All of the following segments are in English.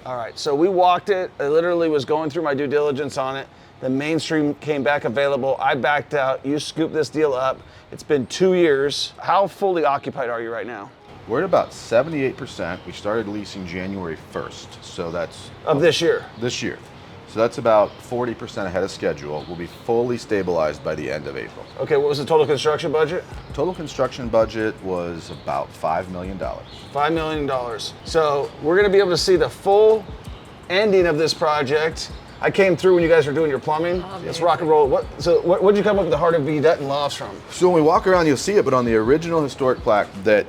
All right, so we walked it. I literally was going through my due diligence on it. The mainstream came back available. I backed out. You scooped this deal up. It's been 2 years. How fully occupied are you right now? We're at about 78%. We started leasing January 1st, so that's... Of this year? This year. So that's about 40% ahead of schedule. We'll be fully stabilized by the end of April. Okay, what was the total construction budget? Total construction budget was about $5 million. $5 million. So we're gonna be able to see the full ending of this project. I came through when you guys were doing your plumbing. Let's rock and roll. What did you come up with the Harvey Dutton Lofts from? So when we walk around, you'll see it, but on the original historic plaque that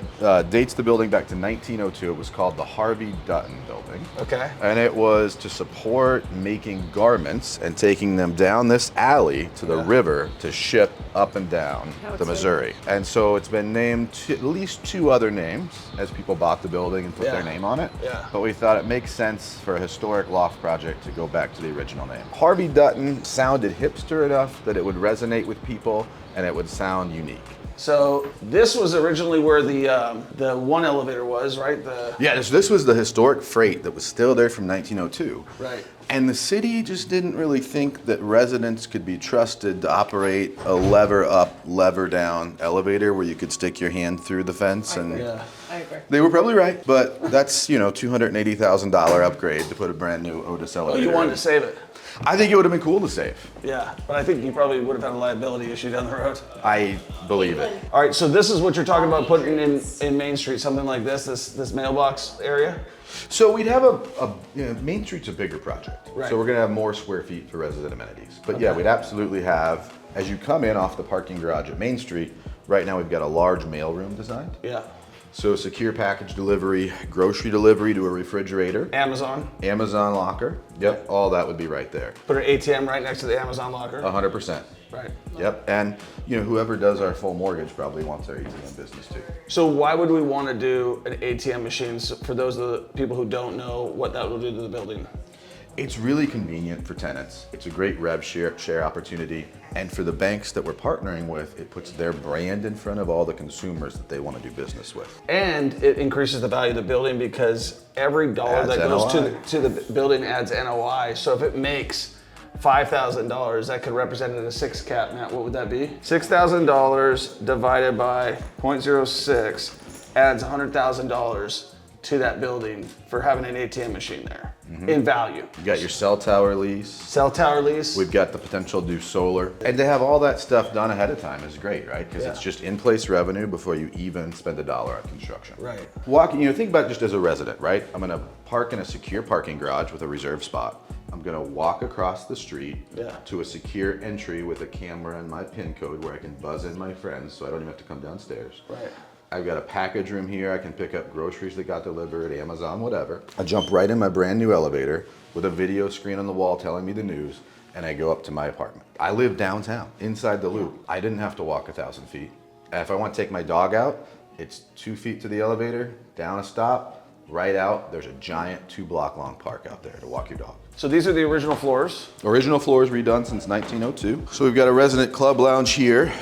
dates the building back to 1902, it was called the Harvey Dutton Building. Okay. And it was to support making garments and taking them down this alley to the river to ship up and down the Missouri. And so it's been named at least 2 other names as people bought the building and put their name on it. Yeah. But we thought it makes sense for a historic loft project to go back to the original name. Harvey Dutton sounded hipster enough that it would resonate with people and it would sound unique. So this was originally where the one elevator was, right? Yeah, this was the historic freight that was still there from 1902. Right. And the city just didn't really think that residents could be trusted to operate a lever up, lever down elevator where you could stick your hand through the fence. I agree. They were probably right, but that's, $280,000 upgrade to put a brand new Otis elevator. Oh, you wanted to save it. I think it would have been cool to save. Yeah, but I think you probably would have had a liability issue down the road. I believe it. All right, so this is what you're talking about putting in Main Street, something like this mailbox area? So we'd have Main Street's a bigger project. Right. So we're gonna have more square feet for resident amenities. But yeah, we'd absolutely have, as you come in off the parking garage at Main Street, right now we've got a large mail room designed. Yeah. So secure package delivery, grocery delivery to a refrigerator. Amazon locker. Yep, all that would be right there. Put an ATM right next to the Amazon locker. 100%. Right. Yep, and whoever does our full mortgage probably wants our ATM business too. So why would we want to do an ATM machine for those of the people who don't know what that will do to the building? It's really convenient for tenants. It's a great rev share opportunity. And for the banks that we're partnering with, it puts their brand in front of all the consumers that they want to do business with. And it increases the value of the building because every dollar that goes to the building adds NOI. So if it makes $5,000, that could represent it a 6 cap, Matt. What would that be? $6,000 divided by 0.06 adds $100,000 to that building for having an ATM machine there in value. You got your cell tower lease. Cell tower lease. We've got the potential to do solar. And to have all that stuff done ahead of time is great, right? Because it's just in-place revenue before you even spend $1 on construction. Right. Walking, think about it just as a resident, right? I'm gonna park in a secure parking garage with a reserved spot. I'm gonna walk across the street to a secure entry with a camera and my PIN code where I can buzz in my friends so I don't even have to come downstairs. Right. I've got a package room here. I can pick up groceries that got delivered, Amazon, whatever. I jump right in my brand new elevator with a video screen on the wall telling me the news, and I go up to my apartment. I live downtown, inside the loop. I didn't have to walk 1,000 feet. And if I want to take my dog out, it's 2 feet to the elevator, down a stop, right out. There's a giant 2-block long park out there to walk your dog. So these are the original floors? Original floors redone since 1902. So we've got a resident club lounge here.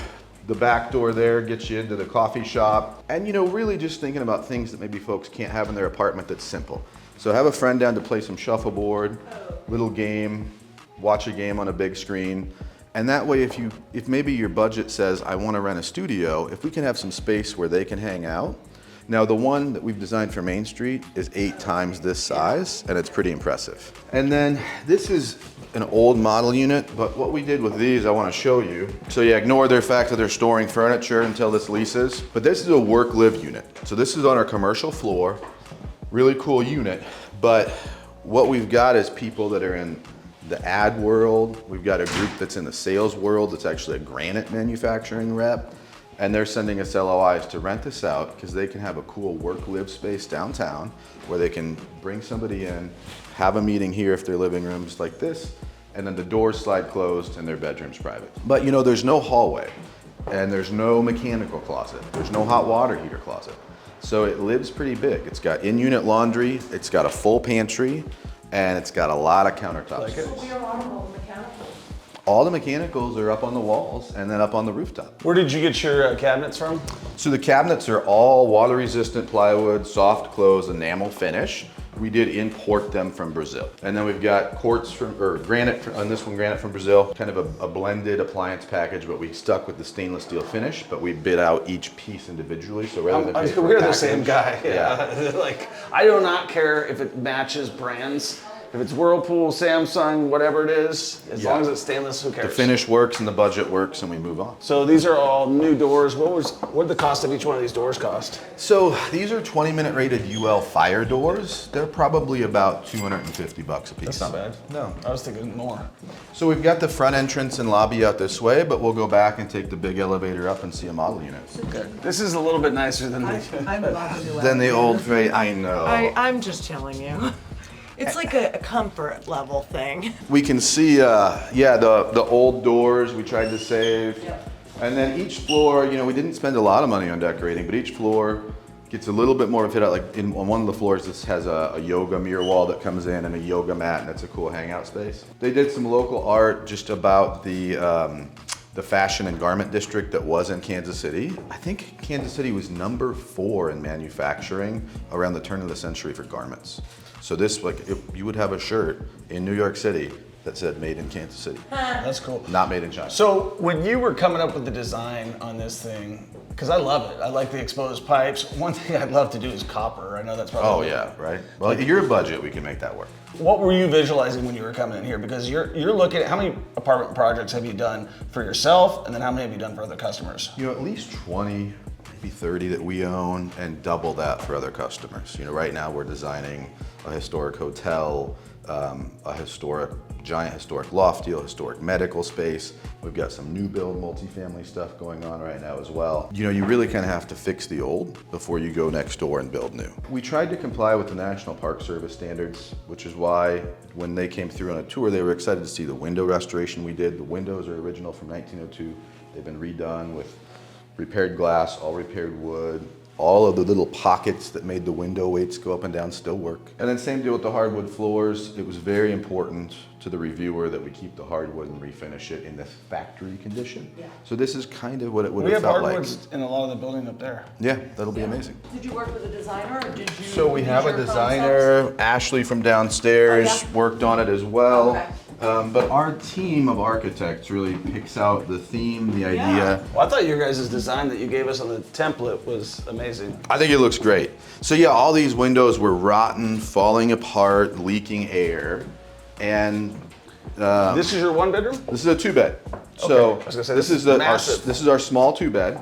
The back door there gets you into the coffee shop. And really just thinking about things that maybe folks can't have in their apartment that's simple. So have a friend down to play some shuffleboard, little game, watch a game on a big screen. And that way if maybe your budget says, I want to rent a studio, if we can have some space where they can hang out. Now the one that we've designed for Main Street is 8 times this size, and it's pretty impressive. And then this is an old model unit, but what we did with these, I want to show you. So ignore their fact that they're storing furniture until this leases, but this is a work-live unit. So this is on our commercial floor, really cool unit, but what we've got is people that are in the ad world. We've got a group that's in the sales world that's actually a granite manufacturing rep. And they're sending us LOIs to rent this out because they can have a cool work-live space downtown where they can bring somebody in, have a meeting here if their living room's like this, and then the doors slide closed and their bedroom's private. But there's no hallway and there's no mechanical closet. There's no hot water heater closet. So it lives pretty big. It's got in-unit laundry, it's got a full pantry, and it's got a lot of countertops. Like it. So we are on all the mechanicals. All the mechanicals are up on the walls and then up on the rooftop. Where did you get your cabinets from? So the cabinets are all water resistant plywood, soft close, enamel finish. We did import them from Brazil. And then we've got granite, on this one, granite from Brazil, kind of a blended appliance package, but we stuck with the stainless steel finish, but we bid out each piece individually. So rather than pay for a We're the package- same guy. Yeah. Like, I do not care if it matches brands. If it's Whirlpool, Samsung, whatever it is, as long as it's stainless, who cares? The finish works and the budget works, and we move on. So these are all new doors. What did the cost of each one of these doors cost? So these are 20-minute rated UL fire doors. They're probably about $250 a piece. That's not bad. No. I was thinking more. So we've got the front entrance and lobby out this way, but we'll go back and take the big elevator up and see a model unit. Okay. This is a little bit nicer than the. I love the new Then the elevator. old I know. I'm just telling you. It's like a comfort level thing. We can see, the old doors we tried to save. Yep. And then each floor, we didn't spend a lot of money on decorating, but each floor gets a little bit more of a fit out. Like on one of the floors, this has a yoga mirror wall that comes in and a yoga mat, and it's a cool hangout space. They did some local art just about the fashion and garment district that was in Kansas City. I think Kansas City was number 4 in manufacturing around the turn of the century for garments. So this, you would have a shirt in New York City that said made in Kansas City. That's cool. Not made in China. So when you were coming up with the design on this thing, because I love it. I like the exposed pipes. One thing I'd love to do is copper. I know that's probably. Oh yeah, right? Well, at your budget, we can make that work. What were you visualizing when you were coming in here? Because you're looking at how many apartment projects have you done for yourself, and then how many have you done for other customers? At least 20, maybe 30 that we own, and double that for other customers. Right now we're designing a historic hotel, a giant historic loft deal, historic medical space. We've got some new build multifamily stuff going on right now as well. You really kind of have to fix the old before you go next door and build new. We tried to comply with the National Park Service standards, which is why when they came through on a tour, they were excited to see the window restoration we did. The windows are original from 1902. They've been redone with repaired glass, all repaired wood. All of the little pockets that made the window weights go up and down still work. And then same deal with the hardwood floors. It was very important to the reviewer that we keep the hardwood and refinish it in this factory condition. Yeah. So this is kind of what it would We have have felt like. hardwoods in a lot of the building up there. Yeah, that'll be amazing. Did you work with a designer or did you? So we have a use your designer, Ashley from downstairs, Oh, yeah? worked on it as well. Okay. But our team of architects really picks out the theme, the idea. Well, I thought your guys' design that you gave us on the template was amazing. I think it looks great. So yeah, all these windows were rotten, falling apart, leaking air, and This is your one bedroom? this is a 2-bed. So I was gonna say, this this is is massive. this is our small 2-bed.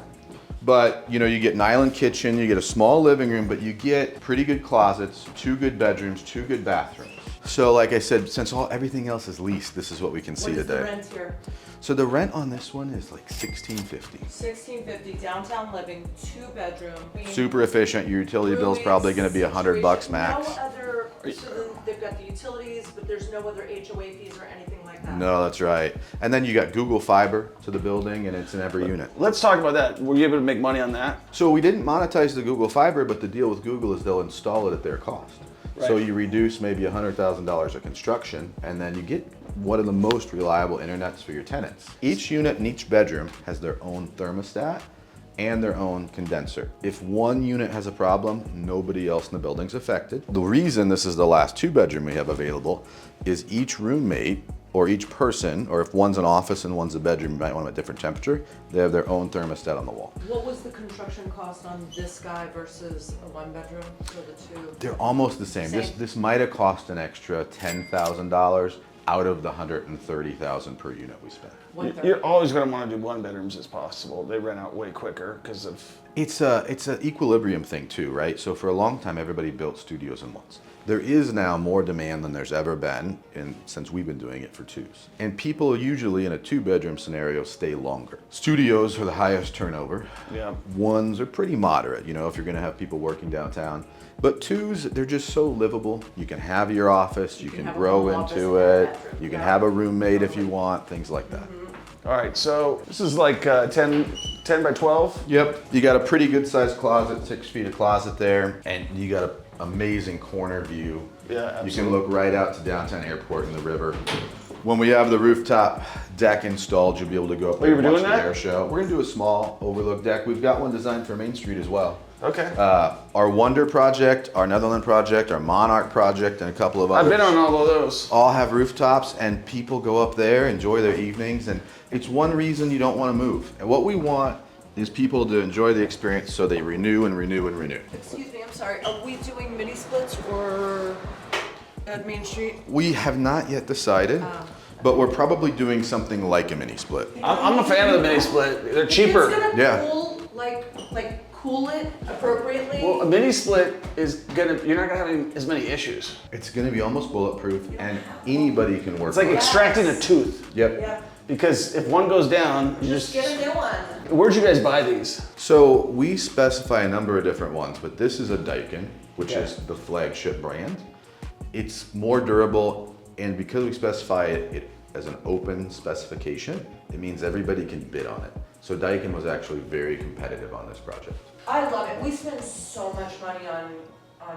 But you get an island kitchen, you get a small living room, but you get pretty good closets, 2 good bedrooms, 2 good bathrooms. So like I said, since everything else is leased, this is what we can see What is the today. rent here? So the rent on this one is like $16.50. $16.50 downtown living, 2-bedroom. Super efficient. Your utility bill's probably going to be $100 max. No other. So then they've got the utilities, but there's no other HOA fees or anything like that. No, that's right. And then you got Google Fiber to the building, and it's in every unit. Let's talk about that. Were you able to make money on that? So we didn't monetize the Google Fiber, but the deal with Google is they'll install it at their cost. So Right. you reduce maybe $100,000 of construction, and then you get one of the most reliable internets for your tenants. Each unit in each bedroom has their own thermostat and their own condenser. If one unit has a problem, nobody else in the building's affected. The reason this is the last 2-bedroom we have available is each roommate or each person, or if one's an office and one's a bedroom, you might want them at a different temperature, they have their own thermostat on the wall. What was the construction cost on this guy versus a 1-bedroom for the 2? They're almost the same. Same. This might have cost an extra $10,000 out of the $130,000 per unit we spent. 130. You're always going to want to do 1-bedrooms as possible. They rent out way quicker because of. It's an equilibrium thing too, right? So for a long time, everybody built studios in ones. There is now more demand than there's ever been since we've been doing it for 2s. And people usually in a 2-bedroom scenario stay longer. Studios are the highest turnover. Yeah. 1s are pretty moderate, if you're gonna have people working downtown. But 2s, they're just so livable. You can have your office, you can have a grow home office into and a it, bedroom. you can Yeah. have a roommate if you want, things like that. All right, so this is like 10 by 12. Yep, you got a pretty good sized closet, 6 feet of closet there, and you got an amazing corner view Yeah, You absolutely. can look right out to downtown airport and the river. When we have the rooftop deck installed, you'll be able to go up there you and were watch doing the that? air show. We're gonna do a small overlook deck. We've got one designed for Main Street as well. Okay. Our Wonder project, our Netherland project, our Monarch project, and a couple of others. I've been on all of those. All have rooftops, and people go up there, enjoy their evenings, and it's one reason you don't want to move. And what we want is people to enjoy the experience, so they renew and renew and renew. Excuse me, I'm sorry, are we doing mini splits or at Main Street? We have not yet decided, but we're probably doing something like a mini split. I'm a fan of the mini split. They're cheaper. It's gonna Yeah. cool, like cool it appropriately. Well, a mini split is gonna, you're not gonna have as many issues. It's going to be almost bulletproof, and anybody can work It's like with it. extracting a tooth. Yep. Yeah, Because if one goes down, you just get a new one. Where'd you guys buy these? So we specify a number of different ones, but this is a Daikin, which Yeah. is the flagship brand. It's more durable, and because we specify it as an open specification, it means everybody can bid on it. So Daikin was actually very competitive on this project. I love it. We spend so much money on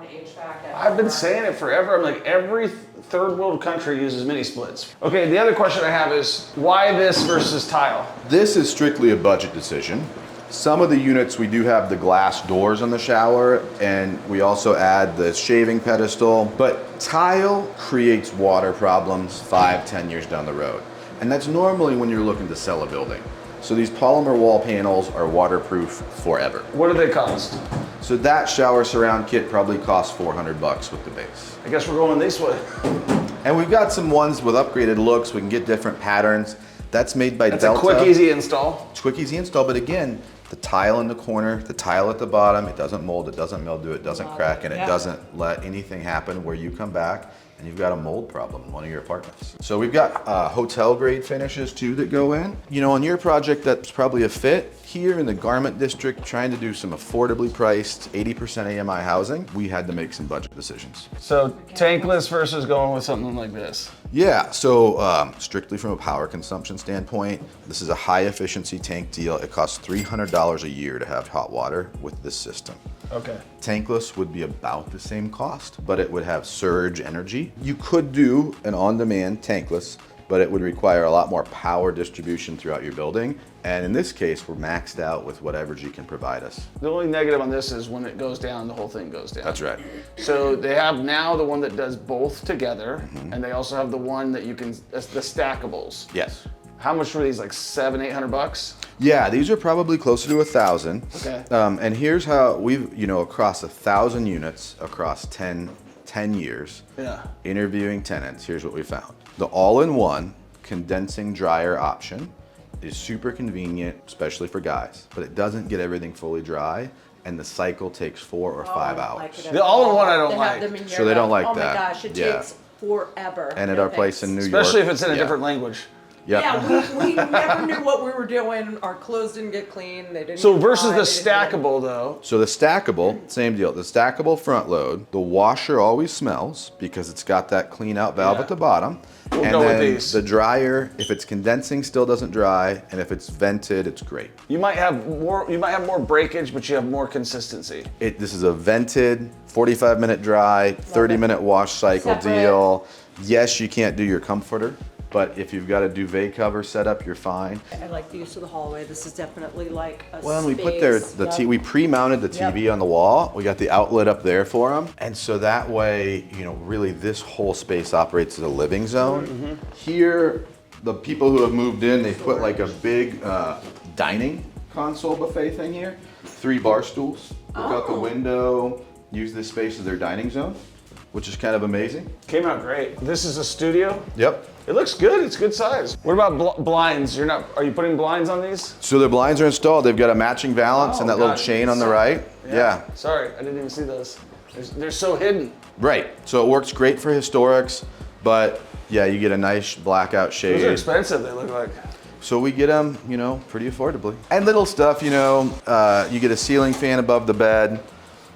HVAC. at I've been home. saying it forever. I'm like, every third world country uses mini splits. Okay, the other question I have is, why this versus tile? This is strictly a budget decision. Some of the units, we do have the glass doors on the shower, and we also add the shaving pedestal, but tile creates water problems 5-10 years down the road. And that's normally when you're looking to sell a building. So these polymer wall panels are waterproof forever. What do they cost? So that shower surround kit probably costs $400 with the base. I guess we're going this way. And we've got some ones with upgraded looks. We can get different patterns. That's made by It's Delta. a quick, easy install. It's quick, easy install, but again, the tile in the corner, the tile at the bottom, it doesn't mold, it doesn't mildew, it doesn't crack, and it Yeah. doesn't let anything happen where you come back and you've got a mold problem in one of your apartments. So we've got hotel grade finishes too that go in. You know, on your project, that's probably a fit. Here in the garment district, trying to do some affordably priced 80% AMI housing, we had to make some budget decisions. So tankless versus going with something like this. Yeah, so strictly from a power consumption standpoint, this is a high efficiency tank deal. It costs $300 a year to have hot water with this system. Okay. Tankless would be about the same cost, but it would have surge energy. You could do an on-demand tankless, but it would require a lot more power distribution throughout your building. And in this case, we're maxed out with what Evergy can provide us. The only negative on this is when it goes down, the whole thing goes down. That's right. So they have now the one that does both together, and they also have the one that you can, that's the stackables. Yes. How much were these, like $700-800? Yeah, these are probably closer to 1,000. Okay. And here's how we've, across 1,000 units across 10 years, Yeah. interviewing tenants, here's what we found. The all-in-one condensing dryer option is super convenient, especially for guys, but it doesn't get everything fully dry, and the cycle takes 4 or 5 hours. The all-in-one I don't They like. have them in So they don't Europe. like that. Oh my gosh, it Yeah. takes forever. And at No our place in thanks. New York. Especially if it's in a yeah. different language. Yep. Yeah, we never knew what we were doing. Our clothes didn't get clean. They didn't. So get versus dry, the they didn't get- stackable though, So the stackable, same deal. The stackable front load, the washer always smells because it's got that clean out valve Yeah. at the bottom. We'll and go with then these. the dryer, if it's condensing, still doesn't dry, and if it's vented, it's great. you might have more breakage, but you have more consistency. This is a vented, 45-minute dry, 30-minute wash cycle Separate. deal. Yes, you can't do your comforter, but if you've got a duvet cover set up, you're fine. I like the use of the hallway. This is definitely like a Well, and we put space. we pre-mounted the TV on the wall. We got the outlet up there for them. And so that way, really this whole space operates as a living zone. Here, the people who have moved in, they've put like a big dining console buffet thing here. 3 bar stools. Look out the window, use this space as their dining zone, which is kind of amazing. Came out great. This is a studio. Yep. It looks good. It's good size. What about blinds? Are you putting blinds on these? So the blinds are installed. They've got a matching valance Oh, and that little God. chain on the right. Yeah. Sorry, I didn't even see those. They're so hidden. Right. So it works great for historics, but yeah, you get a nice blackout shade. Those are expensive. They look like. So we get them, pretty affordably. And little stuff, you get a ceiling fan above the bed.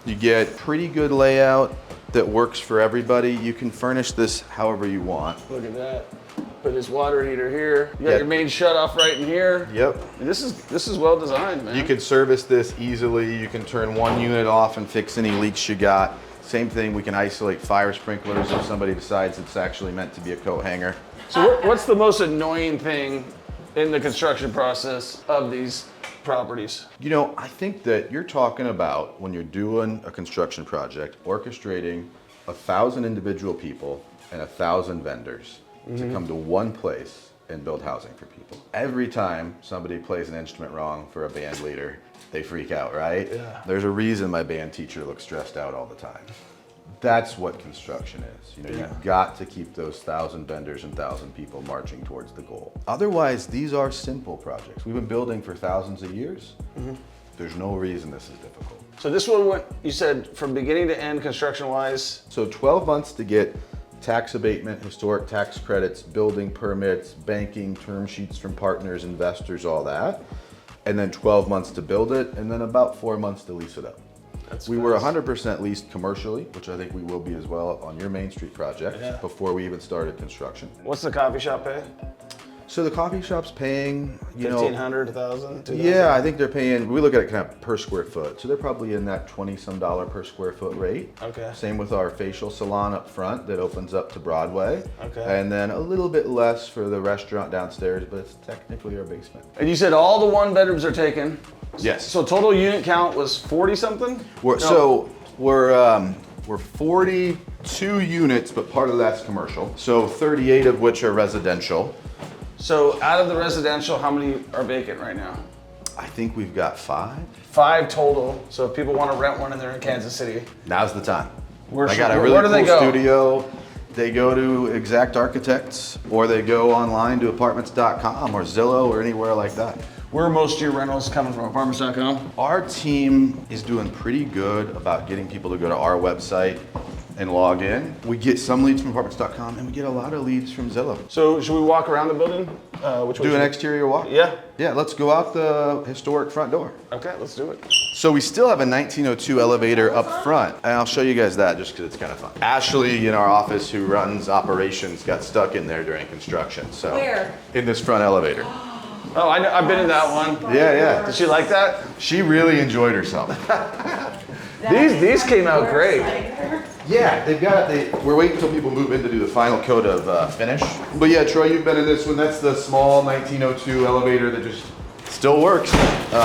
You get pretty good layout that works for everybody. You can furnish this however you want. Look at that. Put this water heater here. You got Yeah. your main shutoff right in here. Yep. This is well designed, man. You could service this easily. You can turn one unit off and fix any leaks you got. Same thing, we can isolate fire sprinklers if somebody decides it's actually meant to be a coat hanger. So what's the most annoying thing in the construction process of these properties? You know, I think that you're talking about, when you're doing a construction project, orchestrating 1,000 individual people and 1,000 vendors to come to one place and build housing for people. Every time somebody plays an instrument wrong for a band leader, they freak out, right? Yeah. There's a reason my band teacher looks stressed out all the time. That's what construction is. You know, Yeah. you've got to keep those 1,000 vendors and 1,000 people marching towards the goal. Otherwise, these are simple projects. We've been building for thousands of years. There's no reason this is difficult. So this one went, you said, from beginning to end, construction-wise? So 12 months to get tax abatement, historic tax credits, building permits, banking, term sheets from partners, investors, all that. And then 12 months to build it, and then about 4 months to lease it up. We were 100% leased commercially, which I think we will be as well on your Main Street project, before we even started construction. What's the coffee shop pay? So the coffee shop's paying, you know, 1,500, 1,000, 2,000? yeah, I think they're paying, we look at it kind of per square foot. So they're probably in that $20-some per square foot rate. Okay. Same with our facial salon up front that opens up to Broadway. Okay. And then a little bit less for the restaurant downstairs, but it's technically our basement. And you said all the one bedrooms are taken? Yes. So total unit count was 40 something? So we're 42 units, but part of that's commercial. So 38 of which are residential. So out of the residential, how many are vacant right now? I think we've got 5. 5 total. So if people want to rent one and they're in Kansas City, Now's the time. Where I got a should- really where do they cool go? studio. They go to Exact Architects, or they go online to apartments.com or Zillow or anywhere like that. where are most of your rentals coming from? Apartments.com? Our team is doing pretty good about getting people to go to our website and log in. We get some leads from apartments.com, and we get a lot of leads from Zillow. So should we walk around the building? Which way Do an should- exterior walk? Yeah. Yeah, let's go out the historic front door. Okay, let's do it. So we still have a 1902 elevator up front, and I'll show you guys that just because it's kind of fun. Ashley in our office, who runs operations, got stuck in there during construction. So Where? in this front elevator. Oh, I know, I've been in that one. Yeah. Did she like that? She really enjoyed herself. These came out great. Yeah, they've got it. We're waiting until people move in to do the final coat of finish. But yeah, Troy, you've been in this one. That's the small 1902 elevator that just still works.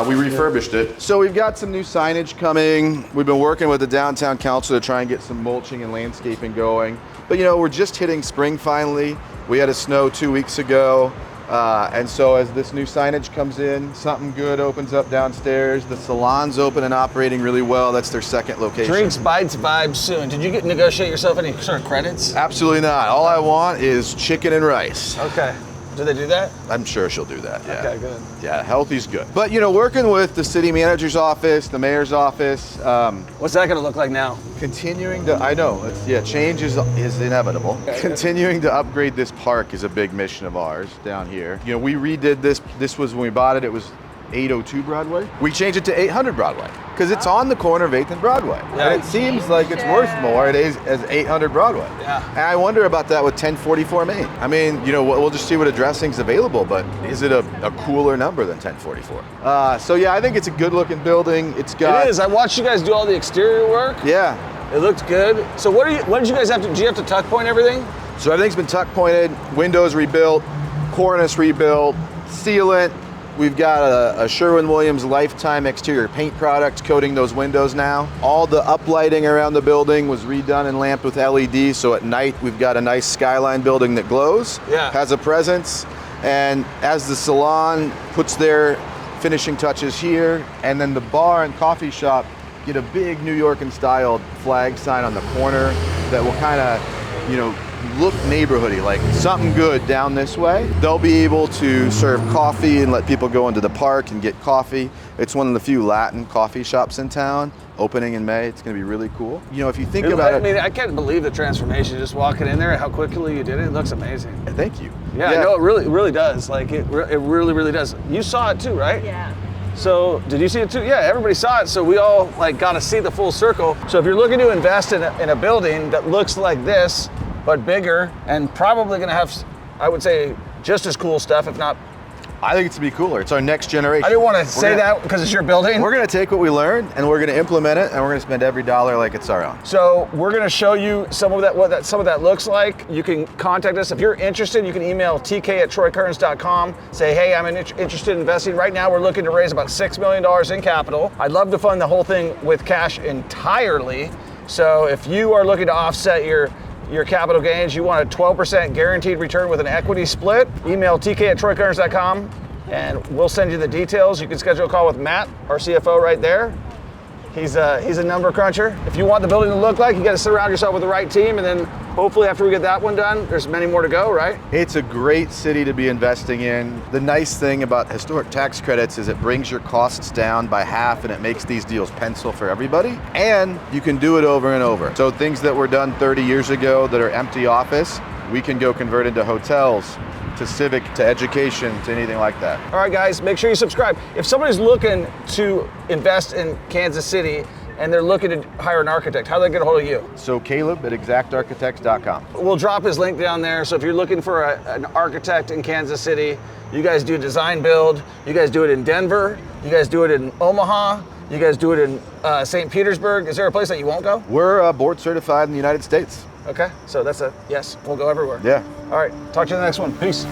We refurbished it. So we've got some new signage coming. We've been working with the downtown council to try and get some mulching and landscaping going. But you know, we're just hitting spring finally. We had a snow 2 weeks ago. And so as this new signage comes in, something good opens up downstairs. The salon's open and operating really well. That's their second location. Drinks, bites, vibes soon. Did you negotiate yourself any sort of credits? Absolutely not. All I want is chicken and rice. Okay. Do they do that? I'm sure she'll do that, yeah. Okay, good. Yeah, healthy's good. But you know, working with the city manager's office, the mayor's office, What's that gonna look like now? continuing to, I know, change is inevitable. Continuing to upgrade this park is a big mission of ours down here. You know, we redid this was when we bought it, it was 802 Broadway. We changed it to 800 Broadway because it's on the corner of 8th and Broadway. Yeah. And it seems like it's worth more as 800 Broadway. Yeah. And I wonder about that with 1044 Main. I mean, you know, we'll just see what addressing's available, but is it a cooler number than 1044? So yeah, I think it's a good looking building. It's got. It is. I watched you guys do all the exterior work. Yeah. It looked good. So what did you guys have to, do you have to tuck point everything? So everything's been tuck pointed, windows rebuilt, cornice rebuilt, sealant. We've got a Sherwin-Williams lifetime exterior paint product coating those windows now. All the uplighting around the building was redone and lamped with LED, so at night we've got a nice skyline building that glows, has a presence. And as the salon puts their finishing touches here, and then the bar and coffee shop get a big New York and styled flag sign on the corner that will kind of, you know, look neighborhoody, like something good down this way. They'll be able to serve coffee and let people go into the park and get coffee. It's one of the few Latin coffee shops in town, opening in May. It's gonna be really cool. You know, if you think about it. I mean, I can't believe the transformation, just walking in there, how quickly you did it. It looks amazing. Thank you. Yeah, no, it really does. Like, it really does. You saw it too, right? Yeah. So, did you see it too? Yeah, everybody saw it, so we all like got to see the full circle. So if you're looking to invest in a building that looks like this, but bigger, and probably gonna have, I would say, just as cool stuff, if not I think it's to be cooler. It's our next generation. I didn't want to say that because it's your building. We're going to take what we learned and we're going to implement it, and we're going to spend every dollar like it's our own. So we're going to show you some of that, what some of that looks like. You can contact us if you're interested. You can email tk@troykearns.com. Say, hey, I'm interested in investing. Right now, we're looking to raise about $6 million in capital. I'd love to fund the whole thing with cash entirely. So if you are looking to offset your capital gains, you want a 12% guaranteed return with an equity split, email tk@troykearns.com and we'll send you the details. You can schedule a call with Matt, our CFO right there. He's a number cruncher. If you want the building to look like, you got to surround yourself with the right team, and then hopefully after we get that one done, there's many more to go, right? It's a great city to be investing in. The nice thing about historic tax credits is it brings your costs down by half, and it makes these deals pencil for everybody, and you can do it over and over. So things that were done 30 years ago that are empty office, we can go convert into hotels, to civic, to education, to anything like that. All right, guys, make sure you subscribe. If somebody's looking to invest in Kansas City and they're looking to hire an architect, how do they get a hold of you? So Caleb at exactarchitects.com. We'll drop his link down there. So if you're looking for an architect in Kansas City, you guys do design build, you guys do it in Denver, you guys do it in Omaha, you guys do it in St. Petersburg. Is there a place that you won't go? We're board certified in the United States. Okay, so that's a yes. We'll go everywhere. Yeah. All right, talk to you in the next one. Peace.